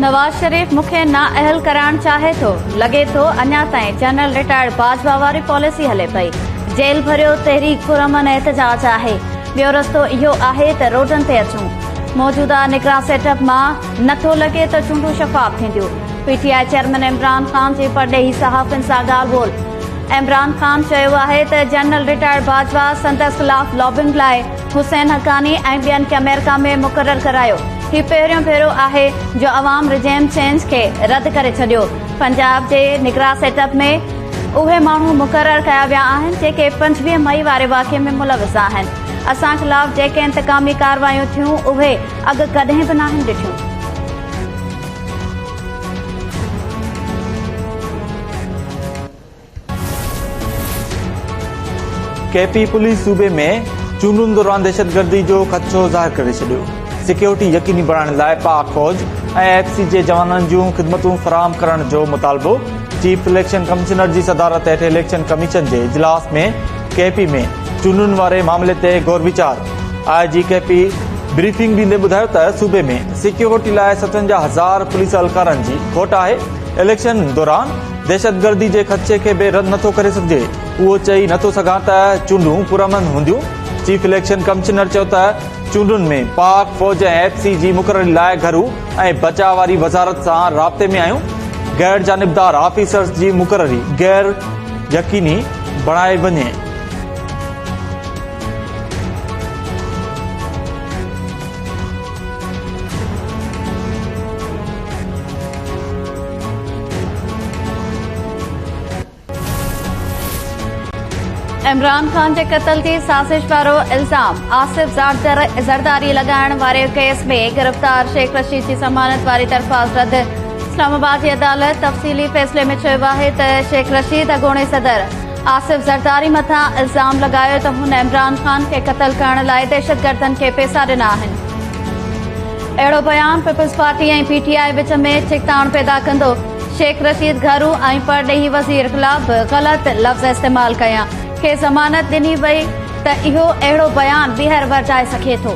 नवाज शरीफ मुखे नाअहल कराइण चाहे थो। लगे थो अञा ताईं जनरल रिटायर्ड बाजवा वारी पॉलिसी हले पई। जेल भरियो तहरीक पुरअमन एहतजाज आहे। ॿियो रस्तो इहो आहे त रोडनि ते अचूं। मौजूदा निगरां सेटअप मां नथो लॻे त चूंडूं शफ़ाफ़ थींदियूं। पीटीआई चेयरमैन इमरान ख़ान जे परॾेही सहाफ़ियुनि सां ॻाल्हि ॿोल। इमरान ख़ान चयो आहे त जनरल रिटायर्ड बाजवा संदसि ख़िलाफ़ लॉबिंग लाइ हुसैन हक़ानी ऐं ॿियनि खे अमेरिका में मुक़ररु करायो। ही पहिरियों भेरो आहे जो अवाम रिजेम चेंज खे रद्द करे छॾियो। पंजाब जे निगरां सेटअप में उहे माण्हू मुक़ररु कया विया आहिनि जेके 25 मई वारे वाक़िए में मुलविस आहिनि। असां ख़िलाफ़ जेके इंतकामी कार्रवायूं थियूं उहे अॻु कॾहिं बि नाहिनि ॾिठियूं। केपी पुलिस सूबे में चूंडुनि दौरान दहशतगर्दी जो ख़दशो ज़ाहिर करे छॾियो। सिक्योरिटी यकीनी बणाइण लाइ पाक फौज ऐं एफसी जे जवाननि जूं ख़िदमतूं फराहम करण जो मुतालबो। चीफ इलेक्शन कमिश्नर जी सदारत हेठि इलेक्शन कमीशन जे इजलास में केपी में चूंडुनि वारे मामले ते गौर वीचार। आईजी केपी ब्रीफिंग ॾींदे ॿुधायो त सूबे में सिक्योरिटी लाइ 57,000 पुलिस एहलकारनि जी खोट आहे। इलेक्शन दौरान दहशतगर्दी जे ख़दशे खे बि रद्द नथो करे सघिजे। उहो चई नथो सघां त चूंडूं पुरअमन हूंदियूं। चीफ इलेक्शन कमिश्नर चयो त चूंडुनि में पाक फौज ऐं एफसी जी मुक़ररी लाइ घरू ऐं बचाव वारी वज़ारत सां राब्ते में आहियूं। गैर जानिबदार ऑफिसर्स जी मुक़ररी गैर यकीनी बणाए वञे। इमरान ख़ान जे क़त्ल जी साज़िश वारो इल्ज़ाम। आसिफ ज़रदारी लगाइण वारे केस में गिरफ़्तार शेख रशीद जी ज़मानत वारी दरख़्वास्त रद्द। इस्लामाबाद जी अदालत तफ़सीली फ़ैसिले में चयो आहे त शेख रशीद अॻूणे सदर आसिफ ज़रदारी मथां इल्ज़ाम लॻायो त हुन इमरान ख़ान खे क़त्ल करण लाइ दहशतगर्दनि खे पैसा ॾिना आहिनि। अहिड़ो बयान पीपल्स पार्टी ऐं पीटीआई विच में छिकताण पैदा कंदो। शेख रशीद घरू ऐं परॾेही वज़ीर ख़िलाफ़ ग़लति लफ़्ज़ इस्तेमाल कया। खे ज़मानत ॾिनी वई त इहो अहिड़ो बयान ॿीहर वरजाए सघे थो।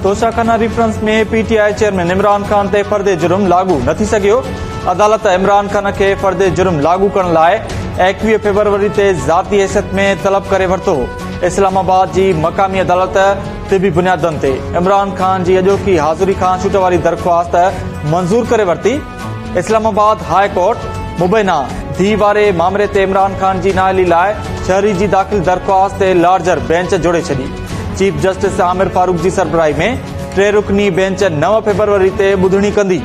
तोशाखाना रेफरेंस में पीटीआई चेयरमैन इमरान ख़ान ते फर्दे जुर्म लागू न थी सघियो। अदालत इमरान ख़ान खे फर्दे जुर्म लागू करण लाइ 21 फरवरी ते ज़ाती हैसियत में तलब करे वरितो। इस्लामाबाद जी मक़ामी अदालत तिबी बुनियादनि ते इमरान ख़ान जी अॼोकी हाज़िरी खां छूट वारी दरख़्वास्त मंज़ूर करे वरिती। इस्लामाबाद हाई कोर्ट मुबैना धी वारे मामले ते इमरान ख़ान जी नाअहली लाइ शहरी जी दाख़िल दरख़्वास्त ते लार्जर बेंच जोड़े छॾी। चीफ जस्टिस आमिर फारूक जी सरबराही में 3 रुकनी बेंच 9 फरवरी ते ॿुधणी कंदी।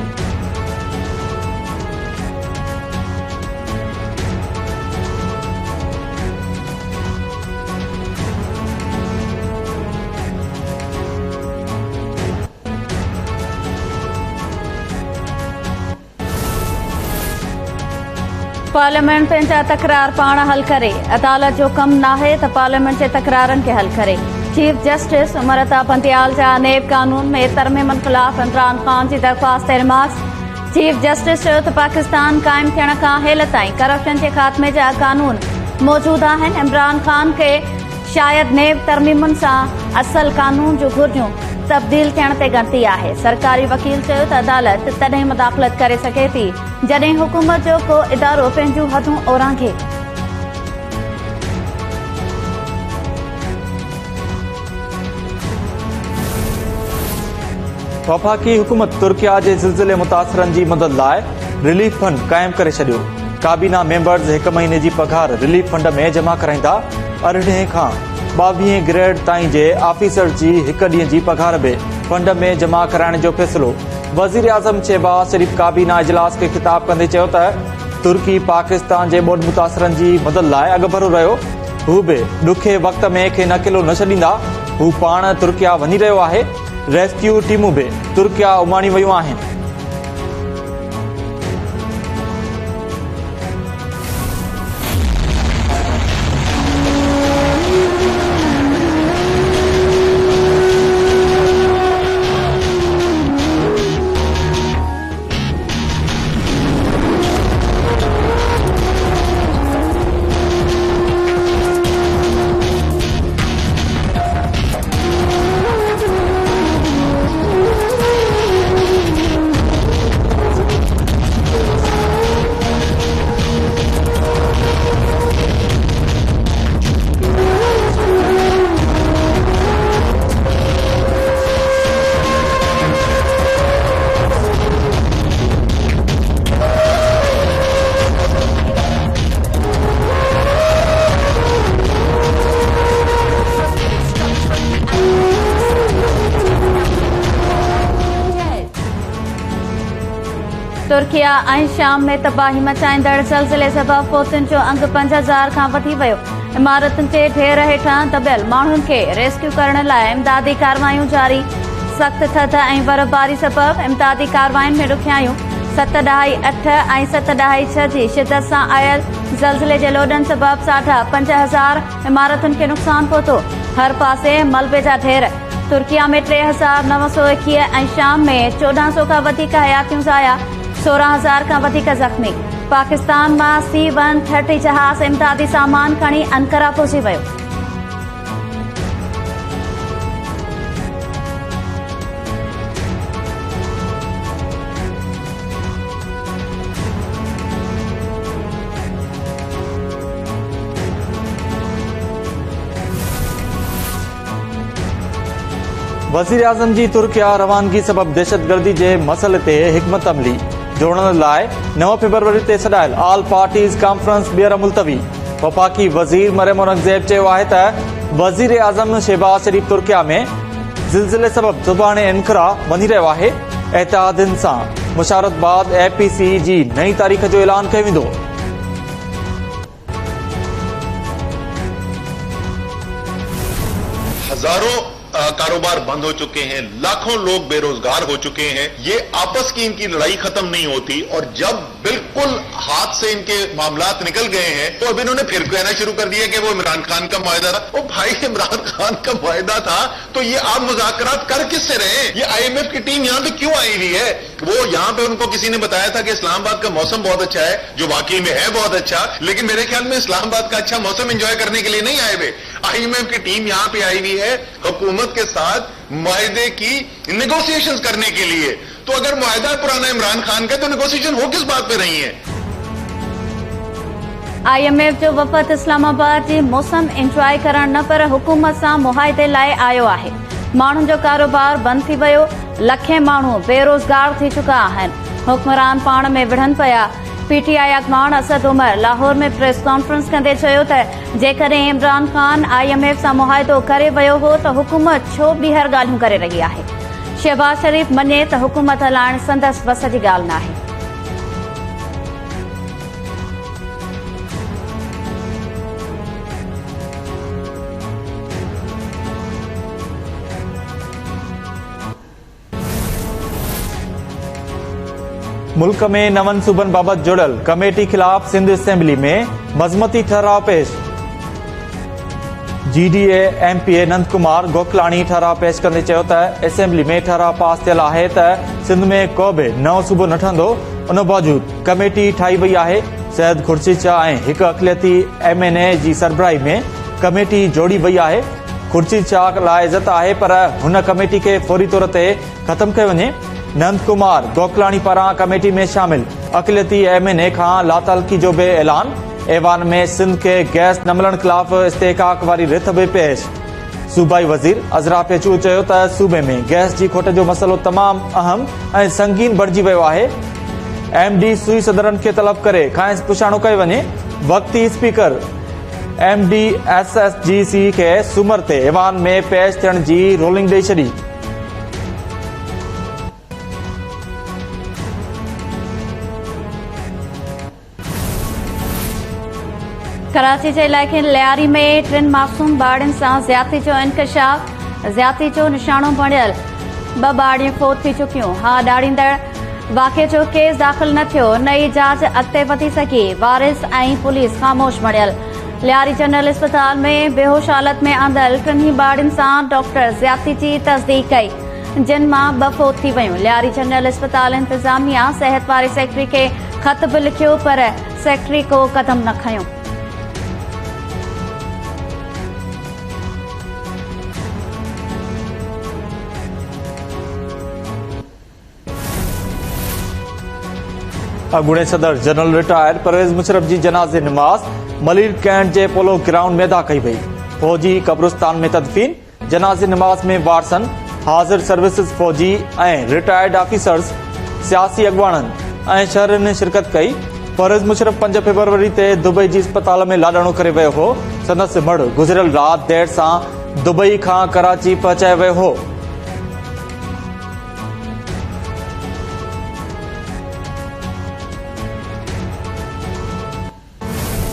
पार्लियामेंट पंहिंजा तकरार पाण हल करे। अदालत जो कम नाहे त पार्लियामेंट जे तकरारनि खे हल करे। चीफ जस्टिस उमरता पंतियाल जा नेब कानून में तरमीमनि ख़िलाफ़ इमरान ख़ान जी दरख़्वास्त ते रिमार्क्स। चीफ जस्टिस चयो त पाकिस्तान क़ाइम थियण खां हेल ताईं करप्शन जे ख़ात्मे जा कानून मौजूद आहिनि। इमरान ख़ान खे शायदि नेब तरमीमुनि सां असल कानून जूं घुर्जूं तब्दील थियण ते ॻणती आहे। सरकारी वकील चयो त अदालत तॾहिं मुदाख़लत करे सघे थी जॾहिं हुकूमत जो को इदारो पंहिंजूं हदूं ओरांघे। वफ़ाक़ी हुकूमत तुर्किया जे ज़िलज़िले मुतासिरनि जी मदद लाइ रिलीफ फंड क़ाइमु करे छॾियो। काबीना मेंबर्स 1 महीने जी पघार रिलीफ फंड में जमा कराईंदा। 18 खां 22 ग्रेड ताईं जे ऑफिसर जी 1 ॾींहं जी पघार बि फंड में जमा कराइण जो फ़ैसिलो। वज़ीर आज़म शहबाज शरीफ काबीना इजलास खे ख़िताब कंदे चयो त तुर्की पाकिस्तान जे ॿोॾि मुतासिरनि जी मदद लाइ अॻभरो रहियो। हू बि ॾुखे वक़्त में खे अकेलो न छॾींदा। हू पाण तुर्किया वञी रहियो आहे। रेस्क्यू टीमूं बि तुर्किया उमाणी वयूं आहिनि। तुर्किया ऐं शाम में तबाही मचाईंदड़ ज़लज़ले सबबि फौतुनि जो अंग 5000 खां वधी वियो। इमारतुनि जे ढेर हेठां दॿियल माण्हुनि खे रेस्क्यू करण लाइ इमदादी कार्रवायूं जारी। सख़्त थधि ऐं बर्फ़बारी सबबि इमदादी कार्रवायुनि में ॾुखियायूं। 7.8 ऐं 7.6 जी शिदत सां आयल ज़लज़ले जे लोॾनि सबबि 5000 इमारतुनि खे नुक़सान पहुतो। हर पासे मलबे जा ढेर। तुर्किया में 3921 ऐं शाम में 1400 खां वधीक हयातियूं ज़ाया, 16000 खां वधीक ज़ख़्मी। पाकिस्तान मां C-130 जहाज़ इमदादी सामान खणी अंकारा पहुची वियो। वज़ीर आज़म जी तुर्किया रवानगी सबब दहशतगर्दी जे मसइले ते हिकमत अमली जोड़ण लाइ 9 फरवरी ते सॾायल ऑल पार्टीज़ कॉन्फ्रेंस ॿीहर मुलतवी। वफ़ाक़ी वज़ीर मरियम औरंगज़ेब चयो आहे त वज़ीर आज़म शहबाज शरीफ़ तुर्किया में ज़िलज़िले सबब सुभाणे अंकारा वञी रहियो आहे। एतिहादनि सां मुशावरत बाद APC जी नई तारीख़ जो ऐलान कयो वेंदो। हजारों कारोबार बंद हो चुके हैं, लाखों लोग बेरोजगार हो चुके हैं। ये आपस की इनकी लड़ाई खत्म नहीं होती और जब बिल्कुल हाथ से इनके मामलात निकल गए हैं तो अब इन्होंने फिर कहना शुरू कर दिया कि वो इमरान खान का मुआहदा था। ओ भाई, इमरान खान का मुआहदा था तो ये आप मुज़ाकरात कर किससे रहे? ये IMF की टीम यहाँ पे क्यों आई हुई है? वो यहाँ पे उनको किसी ने बताया था कि इस्लामाबाद का मौसम बहुत अच्छा है, जो वाकई में है बहुत अच्छा, लेकिन मेरे ख्याल में इस्लामाबाद का अच्छा मौसम एंजॉय करने के लिए नहीं आए हुए। IMF की टीम यहाँ पे आई हुई है हुकूमत के साथ मुआहदे की नेगोशिएशंस करने के लिए। तो अगर मुआहदा पुराना इमरान खान का तो नेगोशिएशन हो किस बात पे रही है? IMF जो वफ़द इस्लामाबाद जी मौसम एंजॉय करण न पर हुकूमत सां मुआहदे लाइ आयो आहे। माण्हुनि जो कारोबार बंदि थी वियो, लखे माण्हू बेरोज़गार थी चुका आहिनि। हुक्मरान पाण में विढ़नि पिया। PTI अॻवान असद उमर लाहौर में प्रेस कॉन्फ्रेंस कंदे चयो त जेकॾहिं इमरान खान IMF सां मुआहदो करे वियो हो त हुकूमत छो ॿीहर ॻाल्हियूं करे रही आहे। शहबाज शरीफ़ मञे त हुकूमत हलाइण संदसि बस जी ॻाल्हि न आहे। मुल्क में नवन सूबन बाबत जुड़ल कमेटी खिलाफ सिंध असेंबली में मज़मती ठहराव पेश। GDA MPA नंद कुमार गोकलाणी ठहराव पेश कंदे चयो त असेंबली में ठहराव पास थियल आहे त सिंध में को बि नओं सूबो न ठहंदो। उन बावजूद कमेटी ठाही वई आहे। सैयद खुर्शीद शाह ऐं हिकु अक़लियती MNA जी सरबराही में कमेटी जोड़ी वई आहे। खुर्शीद शाह लाइ इज़त आहे पर हुन कमेटी खे फौरी तौर ते ख़त्म कयो वञे। नंद कुमार गोकलाणी पारां कमेटी में शामिल अक़लियती MNA खां लातालगी जो बि ऐलान। ऐवान में सिंध के गैस न मिलण खिलाफ़ इस्तेहकाक वारी रिथ बि पेश। सूबाई वज़ीर अज़रा पेचू चयो त सूबे में गैस जी खोट जो मसइलो तमामु अहम ऐं संगीन बणिजी वियो आहे। MD सुई सदरनि खे तलब करे खांइस पुछाणो कयो वञे। वक़्ती स्पीकर MD SSGC खे सूमर ते ऐवान में पेश थियण जी रोलिंग ॾेई छॾी। कराची जे इलाइक़े लियारी में 3 मासूम ॿारनि सां ज़्यादती जो इंकशाफ। ज़्यादती जो निशानो बणियल 2 ॿारियूं फोत थी चुकियूं। हा ॾाढ़ींदड़ वाक़े जो केस दाख़िल न थियो। नई जांच अॻिते वधी सघी। वारिस ऐं पुलिस ख़ामोश बणियल। लियारी जनरल अस्पताल में बेहोश हालत में आंदल 3 ॿारनि सां डॉक्टर ज़्यादती जी तस्दीक कई, जिन मां 2 फोत थी वियूं। लियारी जनरल अस्पताल इंतज़ामिया सिहत वारे सेक्रेटरी खे ख़त बि लिखियो पर सेक्रेटरी को क़दम न खयो। अॻूणे सदर जनरल रिटायर्ड परवेज़ मुशर्रफ जी जनाज़े नमाज़ मलिर कैंट जे पोलो ग्राउंड में अदा कई वई। फौजी कब्रिस्तान में तदफीन। जनाज़े नमाज़ में वारसन, हाज़िर सर्विसिस फौजी ऐं रिटायर्ड ऑफिसर्स, सियासी अॻवाननि ऐं शहरनि शिरकत कई। परवेज़ मुशर्रफ 5 फरवरी ते दुबई जी अस्पताल में लाॾाणो करे वियो हो। संदसि मड़ गुज़िरियल राति देर सां दुबई खां कराची पहुचायो वियो हो।